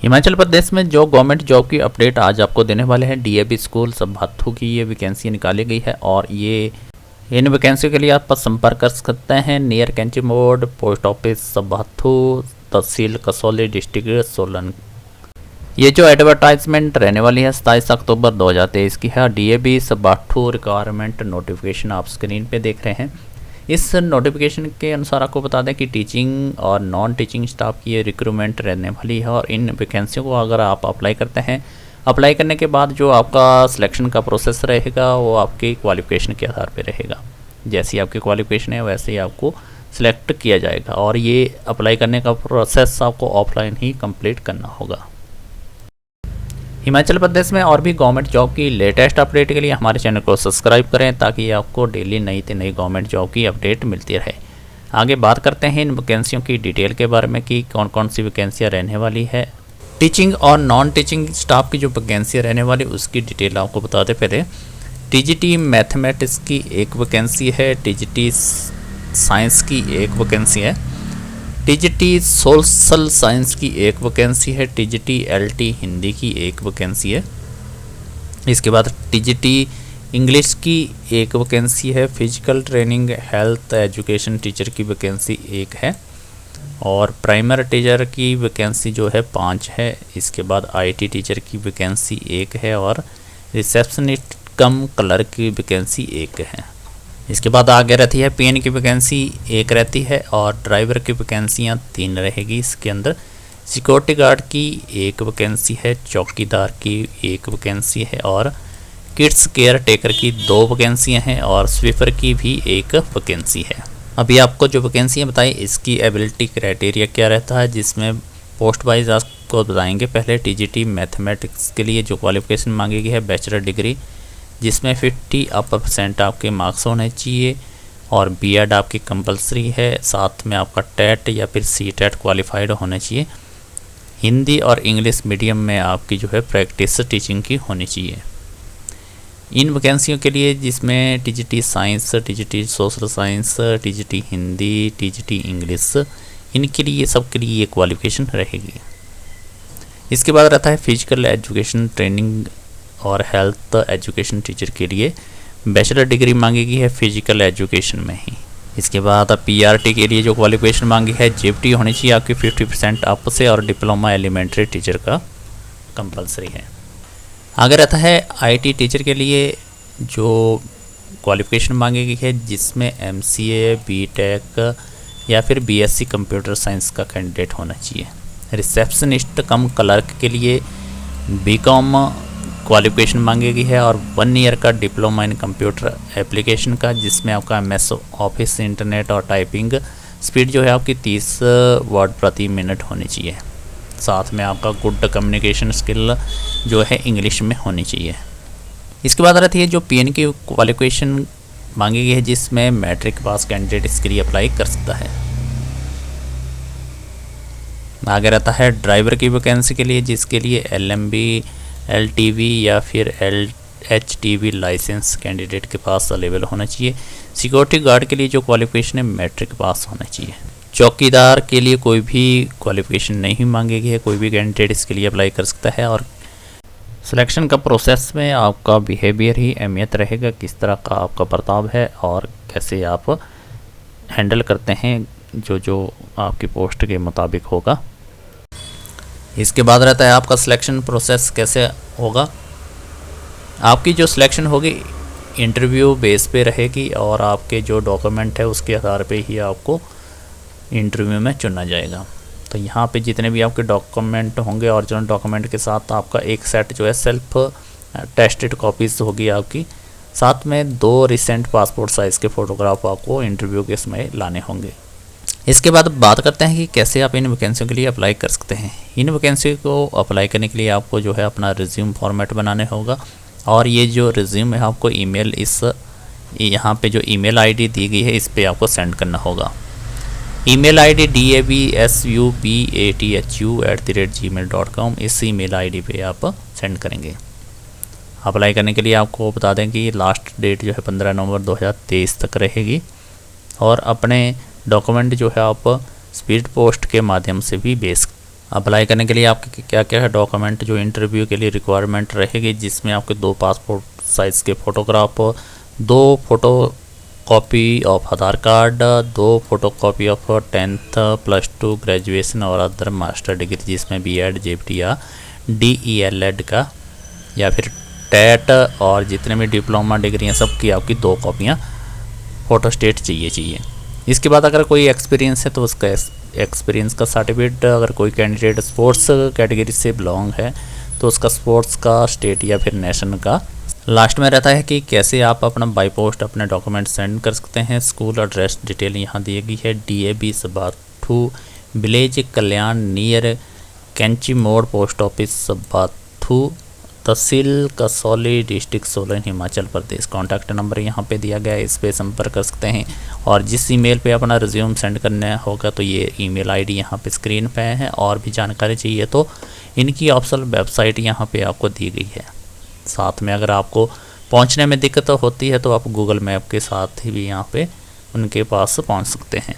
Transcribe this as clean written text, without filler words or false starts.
हिमाचल प्रदेश में जो government job की अपडेट आज आपको देने वाले हैं, डीएवी स्कूल संभाथू की ये वैकेंसी निकाली गई है और ये इन वैकेंसी के लिए आप संपर्क कर सकते हैं नियर कैंची मोड, पोस्ट ऑफिस संभाथू, तहसील कसौली, डिस्ट्रिक्ट सोलन। ये जो एडवर्टाइजमेंट रहने वाली है 27 अक्टूबर 2023 की है। डीएवी संभाथू रिक्वायरमेंट नोटिफिकेशन आप स्क्रीन पे देख रहे हैं। इस नोटिफिकेशन के अनुसार आपको बता दें कि टीचिंग और नॉन टीचिंग स्टाफ की रिक्रूटमेंट रहने वाली है और इन वैकेंसियों को अगर आप अप्लाई करते हैं, अप्लाई करने के बाद जो आपका सिलेक्शन का प्रोसेस रहेगा वो आपकी क्वालिफिकेशन के आधार पे रहेगा। जैसी आपकी क्वालिफिकेशन है वैसे ही आपको सिलेक्ट किया जाएगा और ये अप्लाई करने का प्रोसेस आपको ऑफलाइन ही कंप्लीट करना होगा। हिमाचल प्रदेश में और भी गवर्नमेंट जॉब की लेटेस्ट अपडेट के लिए हमारे चैनल को सब्सक्राइब करें ताकि आपको डेली नई गवर्नमेंट जॉब की अपडेट मिलती रहे। आगे बात करते हैं इन वैकेंसियों की डिटेल के बारे में कि कौन कौन सी वैकेंसियाँ रहने वाली है। टीचिंग और नॉन टीचिंग स्टाफ की जो वैकेंसियाँ रहने वाली उसकी डिटेल आपको बताते पहले। टीजीटी मैथमेटिक्स की एक वैकेंसी है, टीजीटी साइंस की एक वैकेंसी है, टीजीटी सोशल साइंस की एक वैकेंसी है, टीजीटी एलटी हिंदी की एक वैकेंसी है। इसके बाद टीजीटी इंग्लिश की एक वैकेंसी है, physical training health education teacher की वैकेंसी एक है और प्राइमरी टीचर की वैकेंसी जो है 5 है। इसके बाद आईटी टीचर की वैकेंसी एक है और रिसेप्शनिस्ट कम क्लर्क की वैकेंसी एक है। इसके बाद आगे रहती है पीएन की वैकेंसी एक रहती है और ड्राइवर की वैकेंसियाँ 3 रहेगी। इसके अंदर सिक्योरिटी गार्ड की एक वैकेंसी है, चौकीदार की एक वैकेंसी है और किड्स केयर टेकर की 2 वैकेंसियाँ हैं और स्वीपर की भी एक वैकेंसी है। अभी आपको जो वैकेंसियाँ बताई इसकी एबिलिटी क्राइटेरिया क्या रहता है, जिसमें पोस्ट वाइज आपको बताएंगे। पहले टीजीटी मैथमेटिक्स के लिए जो क्वालिफिकेशन मांगी गई है बैचलर डिग्री जिसमें 50% आपके मार्क्स होने चाहिए और बीएड आपकी कंपलसरी है, साथ में आपका टेट या फिर सीटेट क्वालिफाइड होने चाहिए। हिंदी और इंग्लिश मीडियम में आपकी जो है प्रैक्टिस टीचिंग की होनी चाहिए। इन वैकेंसियों के लिए जिसमें TGT science, TGT social science, TGT Hindi, TGT English, इनके लिए सब के लिए ये क्वालिफिकेशन रहेगी। इसके बाद रहता है फिजिकल एजुकेशन ट्रेनिंग और हेल्थ एजुकेशन टीचर के लिए बैचलर डिग्री मांगी गई है फिजिकल एजुकेशन में ही। इसके बाद पीआरटी के लिए जो क्वालिफिकेशन मांगी है जीएफटी होनी चाहिए आपकी 50% अप से और डिप्लोमा एलिमेंट्री टीचर का कंपलसरी है। आगे रहता है आईटी टीचर के लिए जो क्वालिफिकेशन मांगी गई है जिसमें एमसीए, बीटेक या फिर बीएससी कंप्यूटर साइंस का कैंडिडेट होना चाहिए। रिसेप्शनिस्ट कम क्लर्क के लिए बीकॉम क्वालिफिकेशन मांगी गई है और 1 ईयर का डिप्लोमा इन कंप्यूटर एप्लीकेशन का जिसमें आपका एमएस ऑफिस, इंटरनेट और टाइपिंग स्पीड जो है आपकी 30 वर्ड प्रति मिनट होनी चाहिए। साथ में आपका गुड कम्युनिकेशन स्किल जो है इंग्लिश में होनी चाहिए। इसके बाद रहती है जो पीएन की क्वालिफिकेशन मांगी गई है जिसमें मैट्रिक पास कैंडिडेट इसके लिए अप्लाई कर सकता है। आगे रहता है ड्राइवर की वैकेंसी के लिए जिसके लिए एलएमबी, एलटीवी या फिर एचटीवी लाइसेंस कैंडिडेट के पास अवेलेबल होना चाहिए। सिक्योरिटी गार्ड के लिए जो क्वालिफिकेशन है मैट्रिक पास होना चाहिए। चौकीदार के लिए कोई भी क्वालिफिकेशन नहीं मांगी गई है, कोई भी कैंडिडेट इसके लिए अप्लाई कर सकता है और सिलेक्शन का प्रोसेस में आपका बिहेवियर ही अहमियत रहेगा, किस तरह का आपका बर्ताव है और कैसे आप हैंडल करते हैं जो आपकी पोस्ट के मुताबिक होगा। इसके बाद रहता है आपका सिलेक्शन प्रोसेस कैसे होगा। आपकी जो सिलेक्शन होगी इंटरव्यू बेस पे रहेगी और आपके जो डॉक्यूमेंट है उसके आधार पे ही आपको इंटरव्यू में चुना जाएगा। तो यहाँ पे जितने भी आपके डॉक्यूमेंट होंगे ओरिजिनल डॉक्यूमेंट के साथ आपका एक सेट जो है सेल्फ टेस्टेड कॉपीज़ होगी आपकी, साथ में 2 रिसेंट पासपोर्ट साइज़ के फ़ोटोग्राफ आपको इंटरव्यू के समय लाने होंगे। इसके बाद बात करते हैं कि कैसे आप इन वैकेंसियों के लिए अप्लाई कर सकते हैं। इन वैकेंसी को अप्लाई करने के लिए आपको जो है अपना रिज्यूम फॉर्मेट बनाने होगा और ये जो रिज्यूम है आपको ईमेल इस यहाँ पे जो ईमेल आईडी दी गई है इस पे आपको सेंड करना होगा। ईमेल आईडी davsubathu@gmail.com इस ईमेल आईडी पे आप सेंड करेंगे। अप्लाई करने के लिए आपको बता दें कि लास्ट डेट जो है 15 नवंबर 2023 तक रहेगी और अपने डॉक्यूमेंट जो है आप स्पीड पोस्ट के माध्यम से भी भेज अप्लाई करने के लिए आपके क्या क्या है डॉक्यूमेंट जो इंटरव्यू के लिए रिक्वायरमेंट रहेगी, जिसमें आपके 2 पासपोर्ट साइज़ के photograph, 2 photo copy of Aadhaar card, 2 photo copy of 10th +2 graduation और अदर मास्टर डिग्री जिसमें B.Ed JPT या DELED का या फिर टेट और जितने भी डिप्लोमा डिग्री हैं सब की आपकी 2 कॉपियाँ फ़ोटोस्टेट चाहिए। इसके बाद अगर कोई एक्सपीरियंस है तो उसका एक्सपीरियंस का सर्टिफिकेट, अगर कोई कैंडिडेट स्पोर्ट्स कैटेगरी से बिलोंग है तो उसका स्पोर्ट्स का स्टेट या फिर नेशन का। लास्ट में रहता है कि कैसे आप अपना बाई पोस्ट अपने डॉक्यूमेंट सेंड कर सकते हैं। स्कूल एड्रेस डिटेल यहाँ दी गई है, DAB सबाथू विलेज कल्याण नियर कैंची मोड़ पोस्ट ऑफिस सबाथू तहसील Kasauli district Solan Himachal Pradesh. Contact number यहाँ पे दिया गया है, इस पे संपर्क कर सकते हैं। और जिस ईमेल पे अपना रिज्यूम सेंड करना होगा तो ये ईमेल आईडी यहाँ पे स्क्रीन पे है। और भी जानकारी चाहिए तो इनकी ऑफिशियल वेबसाइट यहाँ पे आपको दी गई है। साथ में अगर आपको पहुँचने में दिक्कत होती है तो आप गूगल मैप के साथ ही भी यहाँ पे उनके पास पहुँच सकते हैं।